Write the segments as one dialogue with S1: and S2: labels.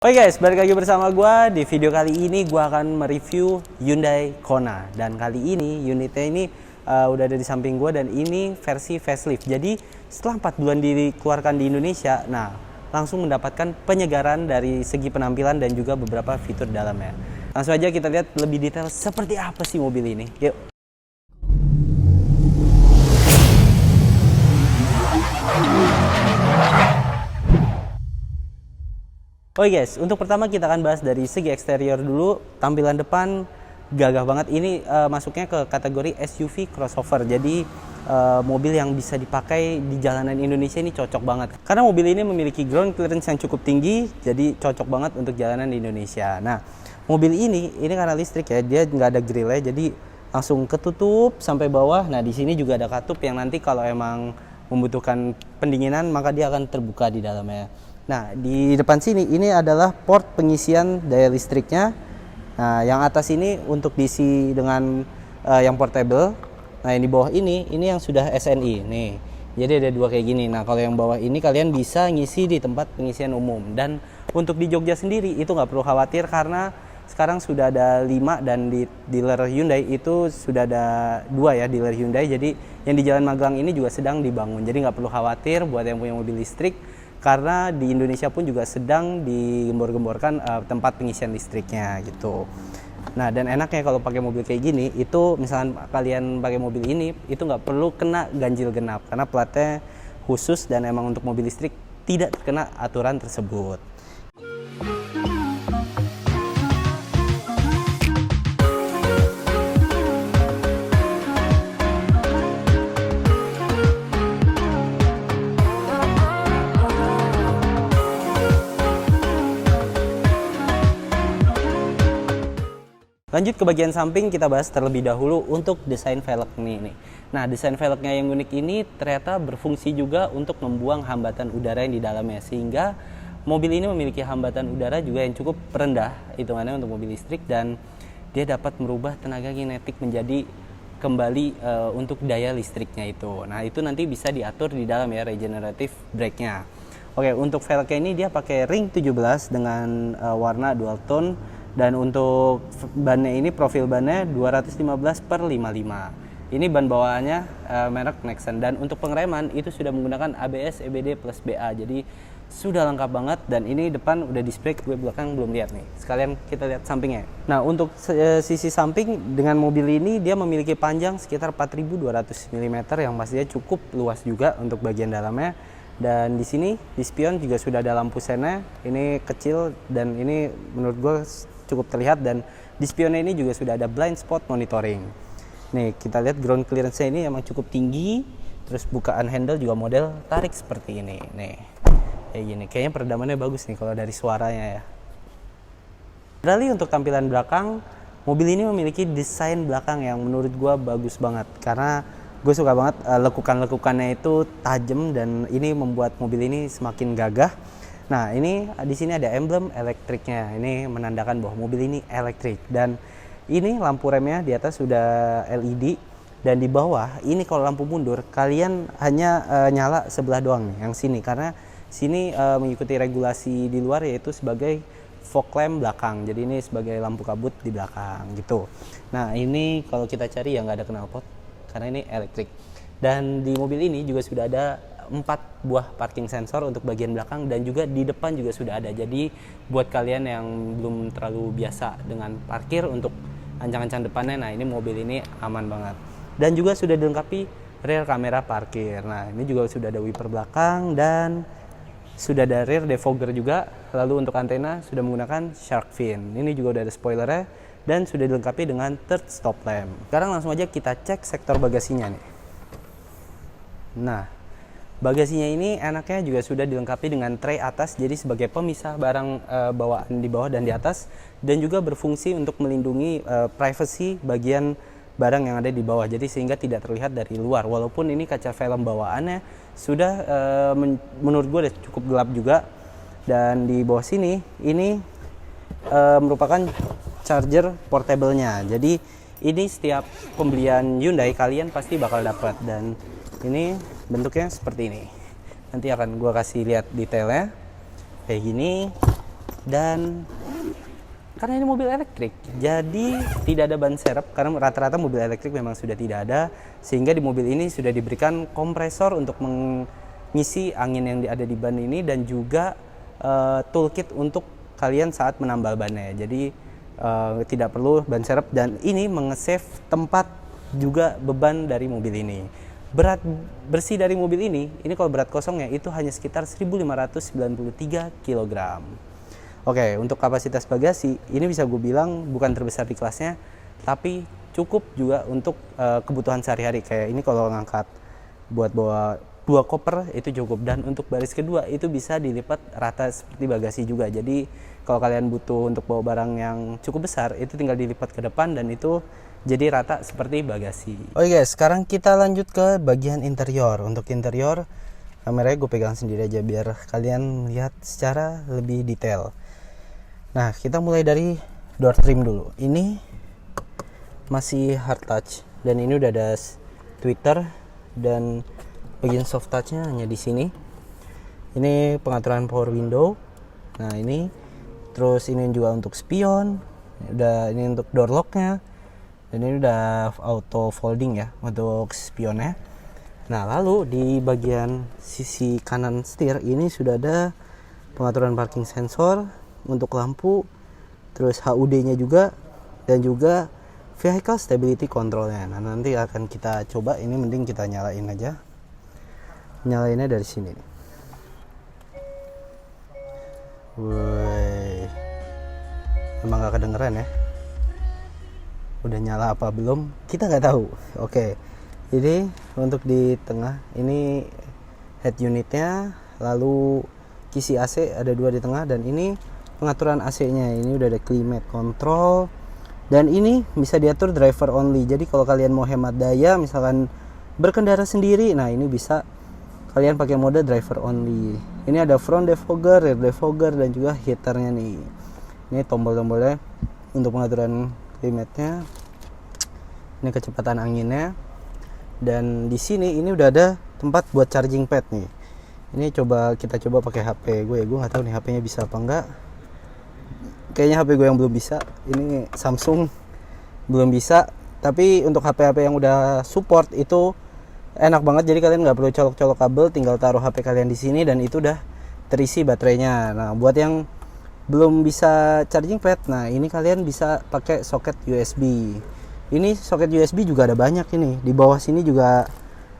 S1: Oke guys, balik lagi bersama gua. Di video kali ini gua akan mereview Hyundai Kona. Dan kali ini unitnya ini udah ada di samping gua dan ini versi facelift. Jadi setelah 4 bulan dikeluarkan di Indonesia, nah langsung mendapatkan penyegaran dari segi penampilan dan juga beberapa fitur dalamnya. Langsung aja kita lihat lebih detail seperti apa sih mobil ini. Yuk. Oke guys, untuk pertama kita akan bahas dari segi eksterior dulu. Tampilan depan gagah banget. Ini masuknya ke kategori SUV crossover. Jadi mobil yang bisa dipakai di jalanan Indonesia ini cocok banget. Karena mobil ini memiliki ground clearance yang cukup tinggi, jadi cocok banget untuk jalanan di Indonesia. Nah, mobil ini karena listrik ya, dia nggak ada grillnya, jadi langsung ketutup sampai bawah. Nah, di sini juga ada katup yang nanti kalau emang membutuhkan pendinginan maka dia akan terbuka di dalamnya. Nah, di depan sini ini adalah port pengisian daya listriknya. Nah, yang atas ini untuk diisi dengan yang portable. Nah, yang di bawah ini yang sudah SNI nih. Jadi ada dua kayak gini. Nah, kalau yang bawah ini kalian bisa ngisi di tempat pengisian umum. Dan untuk di Jogja sendiri itu nggak perlu khawatir karena sekarang sudah ada 5 dan di dealer Hyundai itu sudah ada 2 ya dealer Hyundai. Jadi yang di Jalan Magelang ini juga sedang dibangun. Jadi nggak perlu khawatir buat yang punya mobil listrik. Karena di Indonesia pun juga sedang digembor-gemborkan tempat pengisian listriknya gitu. Nah, dan enaknya kalau pakai mobil kayak gini, itu misalnya kalian pakai mobil ini, itu nggak perlu kena ganjil genap karena platnya khusus dan emang untuk mobil listrik tidak terkena aturan tersebut. Lanjut ke bagian samping, kita bahas terlebih dahulu untuk desain velg nih. Nah, desain velgnya yang unik ini ternyata berfungsi juga untuk membuang hambatan udara yang di dalamnya, sehingga mobil ini memiliki hambatan udara juga yang cukup rendah hitungannya untuk mobil listrik, dan dia dapat merubah tenaga kinetik menjadi kembali untuk daya listriknya itu. Nah, itu nanti bisa diatur di dalam ya, regenerative brake-nya. Oke, untuk velgnya ini dia pakai ring 17 dengan warna dual tone. Dan untuk bannya ini profil bannya 215/55. Ini ban bawaannya merek Nexen. Dan untuk pengereman itu sudah menggunakan ABS EBD plus BA. Jadi sudah lengkap banget. Dan ini depan udah display, gue belakang belum lihat nih. Sekalian kita lihat sampingnya. Nah, untuk sisi samping dengan mobil ini dia memiliki panjang sekitar 4200 mm yang pastinya cukup luas juga untuk bagian dalamnya. Dan di sini di spion juga sudah ada lampu sena. Ini kecil dan ini menurut gue cukup terlihat, dan di spionnya ini juga sudah ada blind spot monitoring. Nih, kita lihat ground clearance-nya ini emang cukup tinggi. Terus bukaan handle juga model tarik seperti ini. Nih, kayak gini. Kayaknya peredamannya bagus nih kalau dari suaranya ya. Beralih untuk tampilan belakang, mobil ini memiliki desain belakang yang menurut gue bagus banget. Karena gue suka banget lekukan-lekukannya itu tajam dan ini membuat mobil ini semakin gagah. Nah, ini di sini ada emblem elektriknya. Ini menandakan bahwa mobil ini elektrik, dan ini lampu remnya di atas sudah LED, dan di bawah ini kalau lampu mundur kalian hanya nyala sebelah doang nih, yang sini, karena sini mengikuti regulasi di luar yaitu sebagai fog lamp belakang. Jadi ini sebagai lampu kabut di belakang gitu. Nah, ini kalau kita cari ya nggak ada knalpot karena ini elektrik. Dan di mobil ini juga sudah ada 4 buah parking sensor untuk bagian belakang, dan juga di depan juga sudah ada. Jadi buat kalian yang belum terlalu biasa dengan parkir untuk ancang-ancang depannya, nah ini mobil ini aman banget. Dan juga sudah dilengkapi rear kamera parkir. Nah, ini juga sudah ada wiper belakang dan sudah ada rear defogger juga. Lalu untuk antena sudah menggunakan shark fin. Ini juga udah ada spoilernya dan sudah dilengkapi dengan third stop lamp. Sekarang langsung aja kita cek sektor bagasinya nih. Nah, bagasinya ini enaknya juga sudah dilengkapi dengan tray atas, jadi sebagai pemisah barang bawaan di bawah dan di atas, dan juga berfungsi untuk melindungi privacy bagian barang yang ada di bawah, jadi sehingga tidak terlihat dari luar. Walaupun ini kaca film bawaannya sudah menurut gue udah cukup gelap juga. Dan di bawah sini ini merupakan charger portable-nya. Jadi ini setiap pembelian Hyundai kalian pasti bakal dapat, dan ini bentuknya seperti ini. Nanti akan gua kasih lihat detailnya kayak gini. Dan karena ini mobil elektrik, jadi tidak ada ban serep karena rata-rata mobil elektrik memang sudah tidak ada, sehingga di mobil ini sudah diberikan kompresor untuk mengisi angin yang ada di ban ini dan juga toolkit untuk kalian saat menambal bannya. Jadi tidak perlu ban serep dan ini menge-save tempat juga beban dari mobil ini. Berat bersih dari mobil ini kalau berat kosongnya itu hanya sekitar 1593 kg. Oke, untuk kapasitas bagasi ini bisa gue bilang bukan terbesar di kelasnya, tapi cukup juga untuk kebutuhan sehari-hari. Kayak ini kalau ngangkat buat bawa 2 koper itu cukup, dan untuk baris kedua itu bisa dilipat rata seperti bagasi juga. Jadi kalau kalian butuh untuk bawa barang yang cukup besar itu tinggal dilipat ke depan dan itu jadi rata seperti bagasi. Oke guys, sekarang kita lanjut ke bagian interior. Untuk interior kameranya gue pegang sendiri aja biar kalian lihat secara lebih detail. Nah, kita mulai dari door trim dulu. Ini masih hard touch dan ini udah ada tweeter, dan bagian soft touchnya hanya di sini. Ini pengaturan power window. Nah, ini terus ini juga untuk spion. Udah ini untuk door locknya. Dan ini udah auto folding ya untuk spionnya. Nah, lalu di bagian sisi kanan setir ini sudah ada pengaturan parking sensor untuk lampu, terus HUD-nya juga, dan juga vehicle stability control-nya. Nah, nanti akan kita coba. Ini mending kita nyalain aja. Nyalainnya dari sini. Woi, emang gak kedengeran ya? Udah nyala apa belum? Kita nggak tahu. Oke, jadi untuk di tengah ini head unitnya, lalu kisi AC ada 2 di tengah, dan ini pengaturan AC-nya. Ini udah ada climate control, dan ini bisa diatur driver only. Jadi kalau kalian mau hemat daya, misalkan berkendara sendiri, nah ini bisa kalian pakai mode driver only. Ini ada front defogger, rear defogger, dan juga heaternya nih. Ini tombol-tombolnya untuk pengaturan climate-nya. Ini kecepatan anginnya. Dan di sini ini udah ada tempat buat charging pad nih. Ini kita coba pakai HP gue. Gue nggak tahu nih HP-nya bisa apa enggak. Kayaknya HP gue yang belum bisa. Ini Samsung belum bisa. Tapi untuk HP-HP yang udah support itu enak banget. Jadi kalian nggak perlu colok-colok kabel, tinggal taruh HP kalian di sini dan itu udah terisi baterainya. Nah, buat yang belum bisa charging pad, nah ini kalian bisa pakai soket USB. Ini soket USB juga ada banyak ini. Di bawah sini juga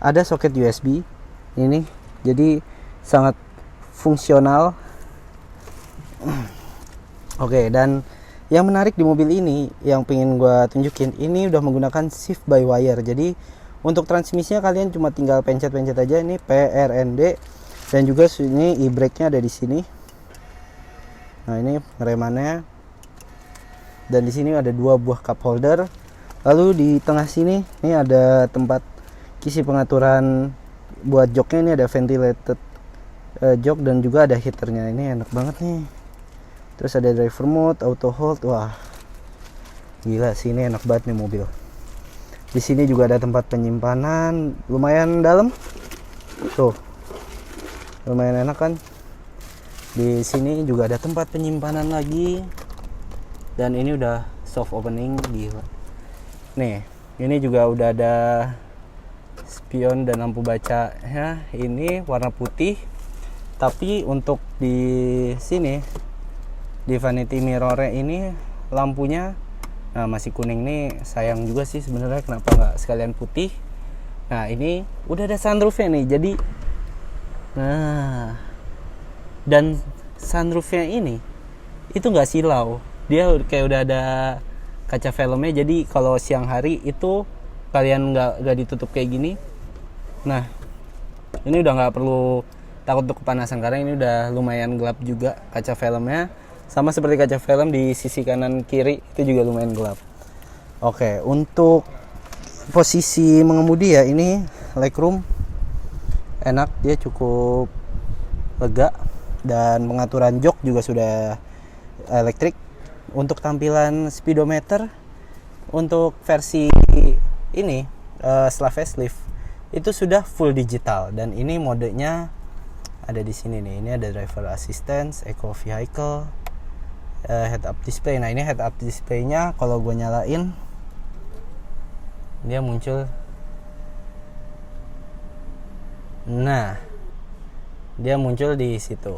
S1: ada soket USB. Ini jadi sangat fungsional. Oke, dan yang menarik di mobil ini yang pengen gue tunjukin, ini udah menggunakan shift by wire. Jadi untuk transmisinya kalian cuma tinggal pencet-pencet aja. Ini PRND, dan juga ini e-brake-nya ada di sini. Nah, ini remannya. Dan di sini ada 2 buah cup holder. Lalu di tengah sini ini ada tempat kisi pengaturan buat joknya. Ini ada ventilated jok dan juga ada heaternya. Ini enak banget nih. Terus ada driver mode, auto hold. Wah, gila sih, ini enak banget nih mobil. Di sini juga ada tempat penyimpanan, lumayan dalam. Tuh, lumayan enak kan? Di sini juga ada tempat penyimpanan lagi. Dan ini udah soft opening, gila. Nih, ini juga udah ada spion dan lampu baca ya. Ini warna putih. Tapi untuk di sini, di vanity mirror ini lampunya masih kuning nih. Sayang juga sih sebenarnya, kenapa nggak sekalian putih. Nah, ini udah ada sunroofnya nih. Jadi dan sunroofnya ini itu nggak silau, dia kayak udah ada kaca filmnya. Jadi kalau siang hari itu kalian nggak ditutup kayak gini. Nah, ini udah nggak perlu takut untuk kepanasan karena ini udah lumayan gelap juga kaca filmnya. Sama seperti kaca film di sisi kanan kiri itu juga lumayan gelap. Oke, untuk posisi mengemudi ya, ini legroom enak, dia cukup lega, dan pengaturan jok juga sudah elektrik. Untuk tampilan speedometer untuk versi ini setelah facelift itu sudah full digital, dan ini modenya ada di sini nih. Ini ada driver assistance, eco vehicle, head up display. Nah ini head up displaynya kalau gue nyalain dia muncul. Nah dia muncul di situ.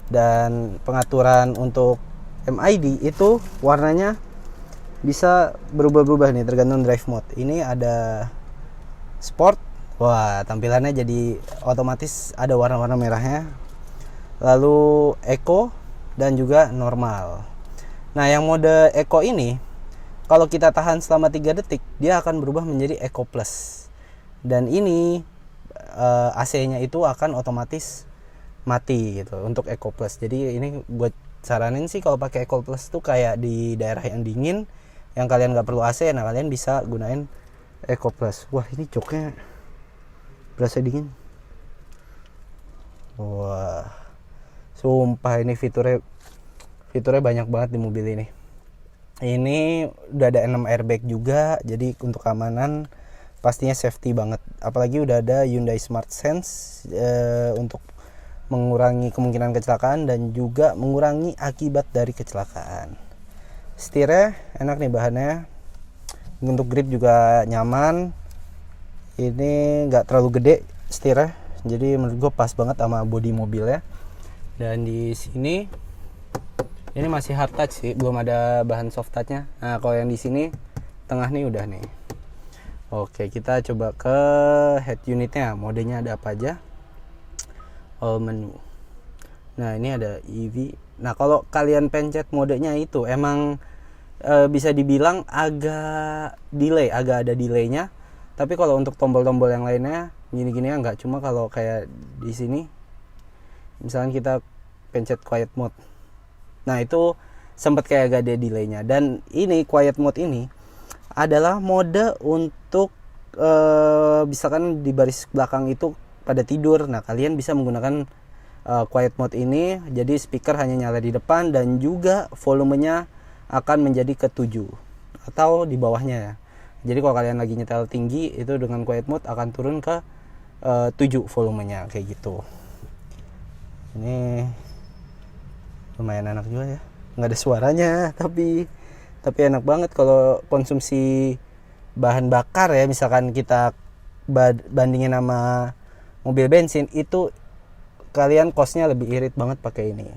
S1: Dan pengaturan untuk MID itu warnanya bisa berubah-ubah nih tergantung drive mode. Ini ada sport, wah tampilannya jadi otomatis ada warna-warna merahnya. Lalu eco dan juga normal. Nah yang mode eco ini kalau kita tahan selama 3 detik dia akan berubah menjadi eco plus. Dan ini AC-nya itu akan otomatis mati gitu untuk eco plus. Jadi ini gue saranin sih kalau pakai eco plus tuh kayak di daerah yang dingin yang kalian nggak perlu AC, nah kalian bisa gunain eco plus. Wah ini joknya berasa dingin. Wah sumpah ini fiturnya banyak banget di mobil ini. Ini udah ada 6 airbag juga, jadi untuk keamanan pastinya safety banget. Apalagi udah ada Hyundai Smart Sense untuk mengurangi kemungkinan kecelakaan dan juga mengurangi akibat dari kecelakaan. Setirnya enak nih bahannya, untuk grip juga nyaman. Ini nggak terlalu gede setirnya, jadi menurut gue pas banget sama bodi mobilnya. Dan di sini ini masih hard touch sih, belum ada bahan soft touchnya. Nah kalau yang di sini tengah nih udah nih. Oke kita coba ke head unitnya, modenya ada apa aja. All menu. Nah ini ada EV. Nah kalau kalian pencet modenya itu emang bisa dibilang agak ada delaynya. Tapi kalau untuk tombol-tombol yang lainnya gini-gini ya nggak. Cuma kalau kayak di sini, misalkan kita pencet quiet mode, nah itu sempat kayak agak ada delaynya. Dan ini quiet mode ini adalah mode untuk misalkan di baris belakang itu pada tidur. Nah kalian bisa menggunakan quiet mode ini, jadi speaker hanya nyala di depan dan juga volumenya akan menjadi ke-7 atau di bawahnya ya. Jadi kalau kalian lagi nyetel tinggi itu dengan quiet mode akan turun ke 7 volumenya kayak gitu. Ini lumayan enak juga ya, nggak ada suaranya tapi enak banget kalau konsumsi bahan bakar ya. Misalkan kita bandingin sama mobil bensin itu kalian costnya lebih irit banget pakai ini.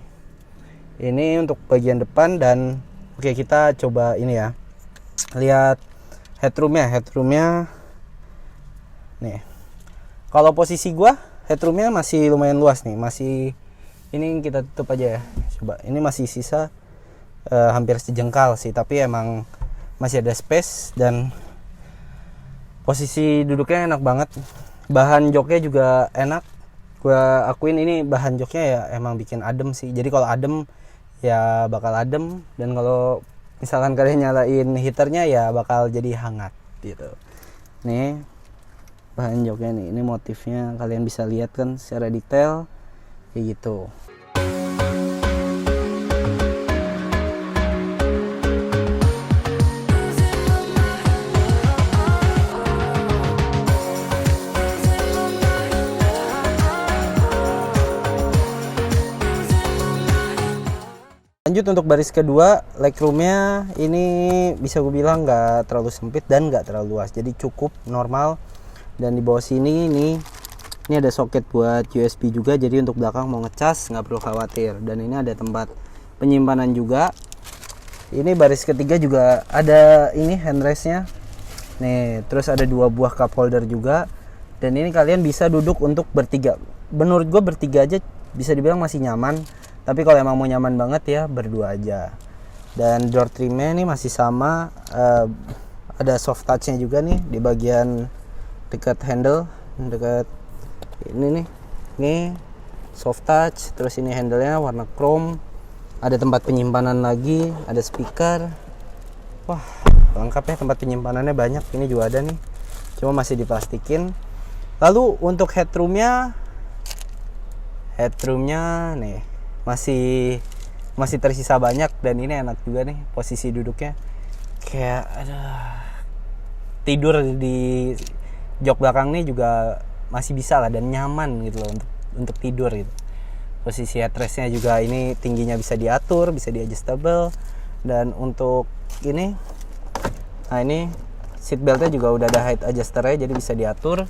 S1: Ini untuk bagian depan. Dan oke kita coba ini ya, lihat headroomnya nih. Kalau posisi gua headroomnya masih lumayan luas nih, masih ini kita tutup aja ya. Coba ini masih sisa hampir sejengkal sih, tapi emang masih ada space dan posisi duduknya enak banget. Bahan joknya juga enak, gue akuin ini bahan joknya ya emang bikin adem sih. Jadi kalau adem ya bakal adem, dan kalau misalkan kalian nyalain heaternya ya bakal jadi hangat gitu. Nih bahan joknya nih, ini motifnya kalian bisa lihat kan secara detail kayak gitu. Lanjut untuk baris kedua, legroomnya ini bisa gue bilang nggak terlalu sempit dan nggak terlalu luas, jadi cukup normal. Dan di bawah sini ini ada soket buat USB juga, jadi untuk belakang mau ngecas nggak perlu khawatir. Dan ini ada tempat penyimpanan juga. Ini baris ketiga juga ada ini handrestnya nih, terus ada 2 buah cup holder juga. Dan ini kalian bisa duduk untuk bertiga. Menurut gue bertiga aja bisa dibilang masih nyaman. Tapi kalau emang mau nyaman banget ya berdua aja. Dan door trimnya ini masih sama, ada soft touchnya juga nih di bagian dekat handle, dekat ini nih. Ini soft touch, terus ini handle-nya warna chrome. Ada tempat penyimpanan lagi, ada speaker. Wah, lengkap ya, tempat penyimpanannya banyak. Ini juga ada nih, cuma masih diplastikin. Lalu untuk headroomnya nih masih tersisa banyak. Dan ini enak juga nih posisi duduknya, kayak tidur di jok belakang nih juga masih bisa lah dan nyaman gitu loh untuk tidur gitu. Posisi headrestnya juga ini tingginya bisa diatur, bisa di adjustable. Dan untuk ini, nah ini seat beltnya juga udah ada height adjusternya, jadi bisa diatur.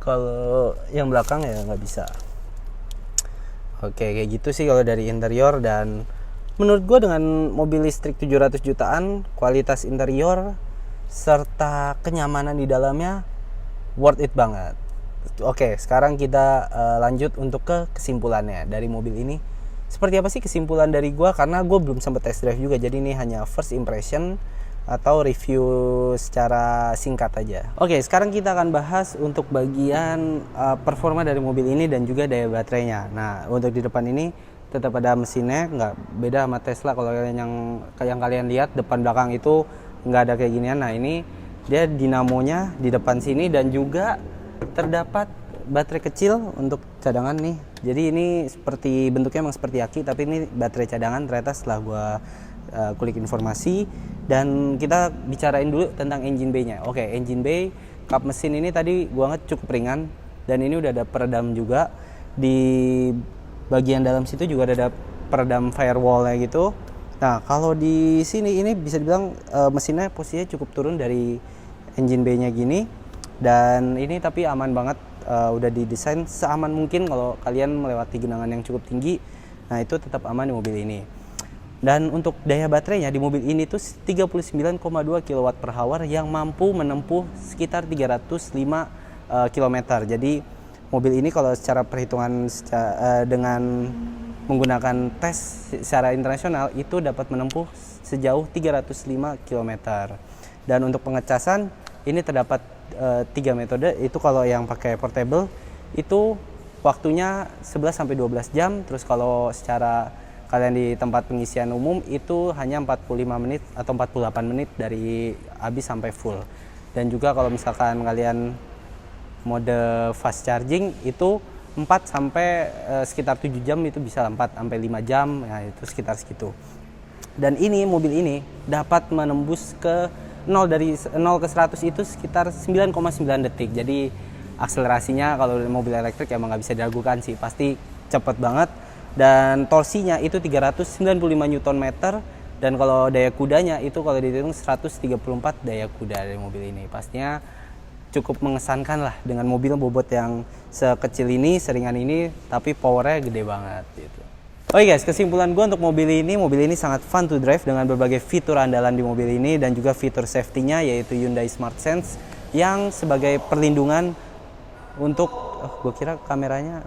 S1: Kalau yang belakang ya nggak bisa. Oke, kayak gitu sih kalau dari interior. Dan menurut gue dengan mobil listrik 700 jutaan, kualitas interior serta kenyamanan di dalamnya worth it banget. Oke, sekarang kita lanjut untuk ke kesimpulannya dari mobil ini. Seperti apa sih kesimpulan dari gue? Karena gue belum sempat test drive juga, jadi ini hanya first impression atau review secara singkat aja. Oke, sekarang kita akan bahas untuk bagian performa dari mobil ini dan juga daya baterainya. Nah, untuk di depan ini tetap ada mesinnya, nggak beda sama Tesla. Kalau yang kalian lihat depan belakang itu nggak ada kayak ginian. Nah, ini dia dinamonya di depan sini dan juga terdapat baterai kecil untuk cadangan nih. Jadi ini seperti bentuknya emang seperti aki, tapi ini baterai cadangan ternyata setelah gua kulik informasi. Dan kita bicarain dulu tentang engine bay-nya. Oke, engine bay, kap mesin ini tadi gua ngeliat cukup ringan dan ini udah ada peredam juga. Di bagian dalam situ juga ada peredam firewall-nya gitu. Nah, kalau di sini ini bisa dibilang mesinnya posisinya cukup turun dari engine bay-nya gini. Dan ini tapi aman banget, udah didesain seaman mungkin kalau kalian melewati genangan yang cukup tinggi. Nah, itu tetap aman di mobil ini. Dan untuk daya baterainya di mobil ini tuh 39,2 kWh yang mampu menempuh sekitar 305 km. Jadi mobil ini kalau secara perhitungan dengan menggunakan tes secara internasional itu dapat menempuh sejauh 305 km. Dan untuk pengecasan ini terdapat 3 metode. Itu kalau yang pakai portable itu waktunya 11 sampai 12 jam. Terus kalau secara kalian di tempat pengisian umum itu hanya 45 menit atau 48 menit dari habis sampai full. Dan juga kalau misalkan kalian mode fast charging itu 4 sampai sekitar 7 jam, itu bisa 4 sampai 5 jam, ya itu sekitar segitu. Dan ini mobil ini dapat menembus ke 0 ke 100 itu sekitar 9,9 detik. Jadi akselerasinya kalau mobil elektrik emang nggak bisa diragukan sih, pasti cepet banget. Dan torsinya itu 395 Nm. Dan kalau daya kudanya itu kalau dihitung 134 daya kuda dari mobil ini. Pastinya cukup mengesankan lah dengan mobil bobot yang sekecil ini, seringan ini, tapi powernya gede banget gitu. Oke guys, kesimpulan gue untuk mobil ini sangat fun to drive dengan berbagai fitur andalan di mobil ini dan juga fitur safety-nya yaitu Hyundai Smart Sense yang sebagai perlindungan untuk, gue kira kameranya,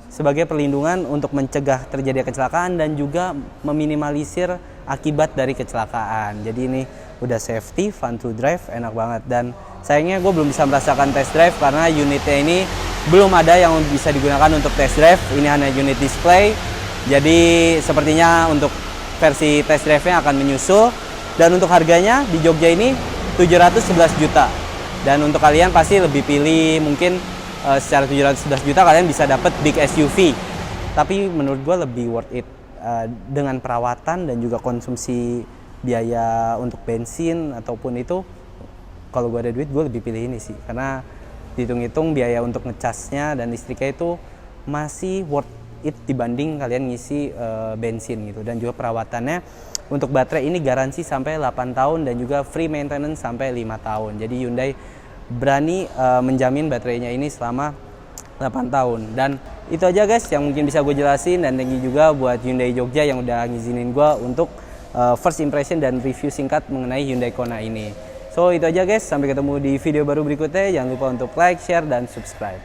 S1: sebagai perlindungan untuk mencegah terjadi kecelakaan dan juga meminimalisir akibat dari kecelakaan. Jadi ini udah safety, fun to drive, enak banget. Dan sayangnya gue belum bisa merasakan test drive karena unitnya ini belum ada yang bisa digunakan untuk test drive. Ini hanya unit display. Jadi sepertinya untuk versi test drive-nya akan menyusul. Dan untuk harganya di Jogja ini 711 juta. Dan untuk kalian pasti lebih pilih mungkin secara 711 juta kalian bisa dapat big SUV. Tapi menurut gue lebih worth it dengan perawatan dan juga konsumsi biaya untuk bensin ataupun itu. Kalau gue ada duit gue lebih pilih ini sih. Karena dihitung-hitung biaya untuk ngecasnya dan listriknya itu masih worth it dibanding kalian ngisi bensin gitu. Dan juga perawatannya untuk baterai ini garansi sampai 8 tahun dan juga free maintenance sampai 5 tahun. Jadi Hyundai berani menjamin baterainya ini selama 8 tahun. Dan itu aja guys yang mungkin bisa gue jelasin. Dan thank you juga buat Hyundai Jogja yang udah ngizinin gue untuk first impression dan review singkat mengenai Hyundai Kona ini. So itu aja guys, sampai ketemu di video baru berikutnya. Jangan lupa untuk like, share, dan subscribe.